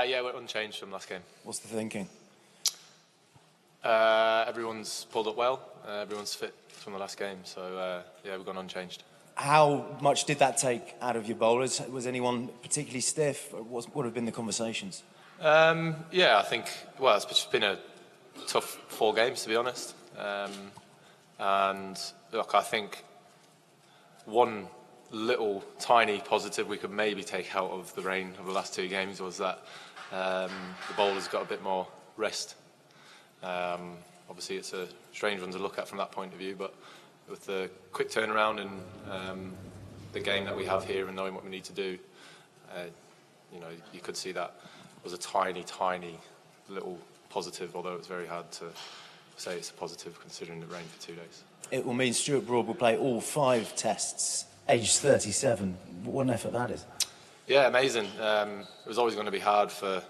Yeah, we're unchanged from last game. What's the thinking? Everyone's pulled up well. Everyone's fit from the last game. So, yeah, we've gone unchanged. How much did that take out of your bowlers? Was anyone particularly stiff? What have been the conversations? Yeah, I think, well, it's been a tough 4 games, to be honest. And, look, I think one little tiny positive we could maybe take out of the rain of the last 2 games was that the bowlers got a bit more rest. Obviously, it's a strange one to look at from that point of view, but with the quick turnaround and the game that we have here and knowing what we need to do, you know, you could see that was a tiny, tiny little positive, although it's very hard to say it's a positive considering it rained for 2 days. It will mean Stuart Broad will play all 5 tests, aged 37. What an effort that is. Yeah, amazing. It was always going to be hard for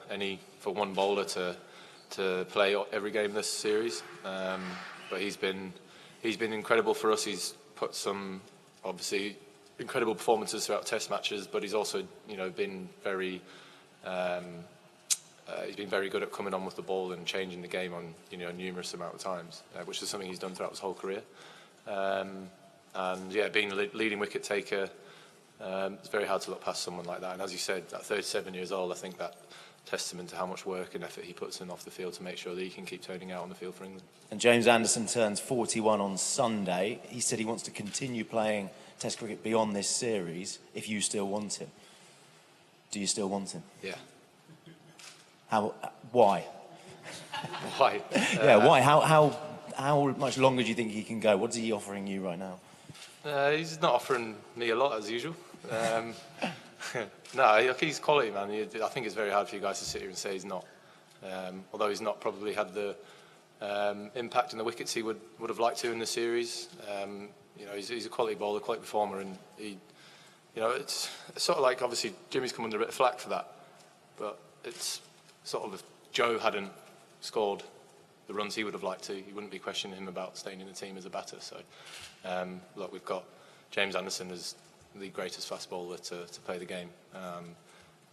one bowler to play every game this series, but he's been incredible for us. He's put some obviously incredible performances throughout Test matches, but he's also been very good at coming on with the ball and changing the game on numerous amount of times, which is something he's done throughout his whole career. And yeah, being a leading wicket taker, it's very hard to look past someone like that. And as you said, at 37 years old, I think that testament to how much work and effort he puts in off the field to make sure that he can keep turning out on the field for England. And James Anderson turns 41 on Sunday. He said he wants to continue playing Test cricket beyond this series if you still want him. Do you still want him? Yeah. Why? Why? Yeah, why? How much longer do you think he can go? What's he offering you right now? He's not offering me a lot, as usual. No, he's quality, man. I think it's very hard for you guys to sit here and say he's not. Although he's not probably had the impact in the wickets he would have liked to in the series. He's a quality bowler, quality performer, and it's sort of like, obviously Jimmy's come under a bit of flack for that, but it's sort of if Joe hadn't scored the runs he would have liked to, he wouldn't be questioning him about staying in the team as a batter. So, look, we've got James Anderson as the greatest fast bowler to play the game,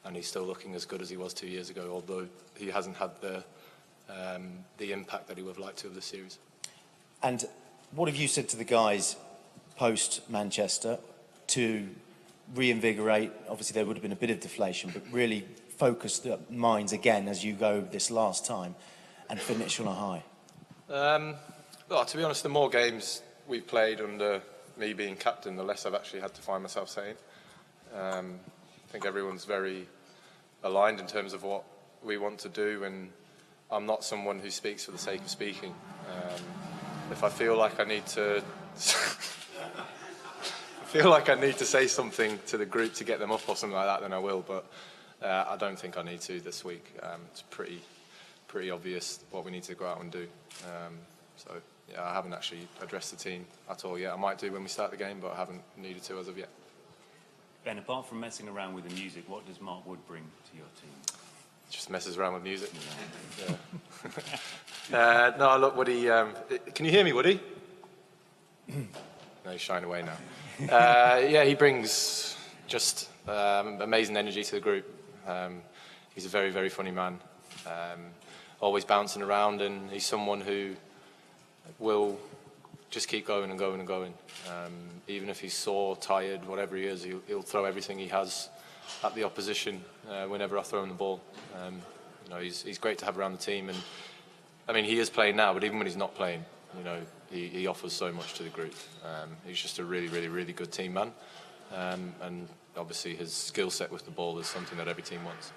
and he's still looking as good as he was 2 years ago, although he hasn't had the impact that he would have liked to of this series. And what have you said to the guys post-Manchester to reinvigorate? Obviously there would have been a bit of deflation, but really focus the minds again as you go this last time and finish on a high? Well, to be honest, the more games we've played under me being captain, the less I've actually had to find myself saying. I think everyone's very aligned in terms of what we want to do, and I'm not someone who speaks for the sake of speaking. If I feel like I need to say something to the group to get them up or something like that, then I will, but I don't think I need to this week. It's pretty obvious what we need to go out and do. So yeah, I haven't actually addressed the team at all yet. I might do when we start the game, but I haven't needed to as of yet. Ben, apart from messing around with the music, what does Mark Wood bring to your team? Just messes around with music. Yeah. No, look, Woody. Can you hear me, Woody? No, he's shying away now. Yeah, he brings just amazing energy to the group. He's a very, very funny man. Always bouncing around, and he's someone who will just keep going and going and going. Even if he's sore, tired, whatever he is, he'll throw everything he has at the opposition whenever I throw him the ball. He's great to have around the team, and I mean, he is playing now, but even when he's not playing, he offers so much to the group. He's just a really, really, really good team man, and obviously his skill set with the ball is something that every team wants.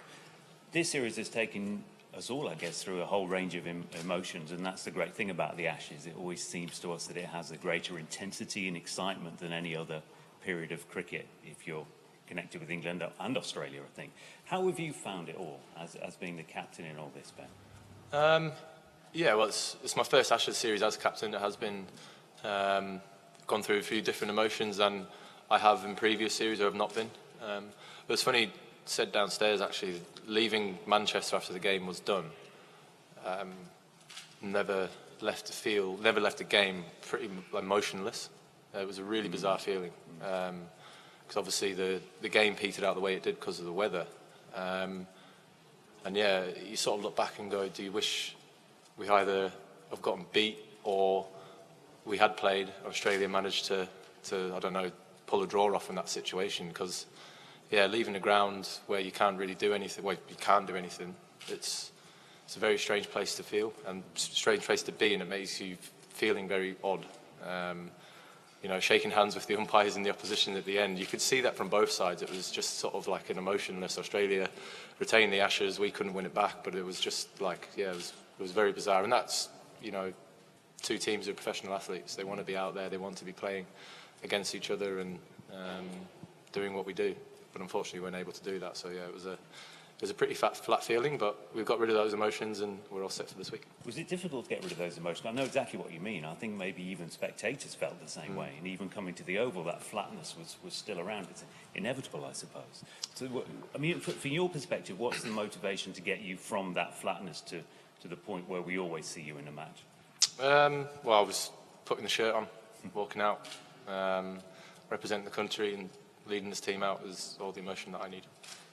This series has taken us all, I guess, through a whole range of emotions, and that's the great thing about the Ashes. It always seems to us that it has a greater intensity and excitement than any other period of cricket, if you're connected with England and Australia, I think. How have you found it all, as being the captain in all this, Ben? Yeah, well, it's my first Ashes series as captain. It has been gone through a few different emotions than I have in previous series or have not been. But it's funny, said downstairs actually, leaving Manchester after the game was done. Never left the game pretty emotionless. It was a really bizarre feeling. Because obviously the game petered out the way it did because of the weather. yeah, you sort of look back and go, do you wish we either have gotten beat or we had played, Australia managed to I don't know, pull a draw off in that situation? Because, yeah, leaving the ground where you can't really do anything, well, you can't do anything, it's a very strange place to feel and strange place to be, and it makes you feeling very odd. You know, shaking hands with the umpires in the opposition at the end, you could see that from both sides. It was just sort of like an emotionless. Australia retained the Ashes, we couldn't win it back, but it was just like, yeah, it was very bizarre. And that's, you know, two teams of professional athletes. They want to be out there, they want to be playing against each other and doing what we do. But unfortunately, we weren't able to do that. So yeah, it was a pretty flat feeling, but we've got rid of those emotions and we're all set for this week. Was it difficult to get rid of those emotions? I know exactly what you mean. I think maybe even spectators felt the same way. And even coming to the Oval, that flatness was still around. It's inevitable, I suppose. So, I mean, from your perspective, what's the motivation to get you from that flatness to the point where we always see you in a match? Well, I was putting the shirt on, walking out, representing the country and leading this team out was all the emotion that I needed.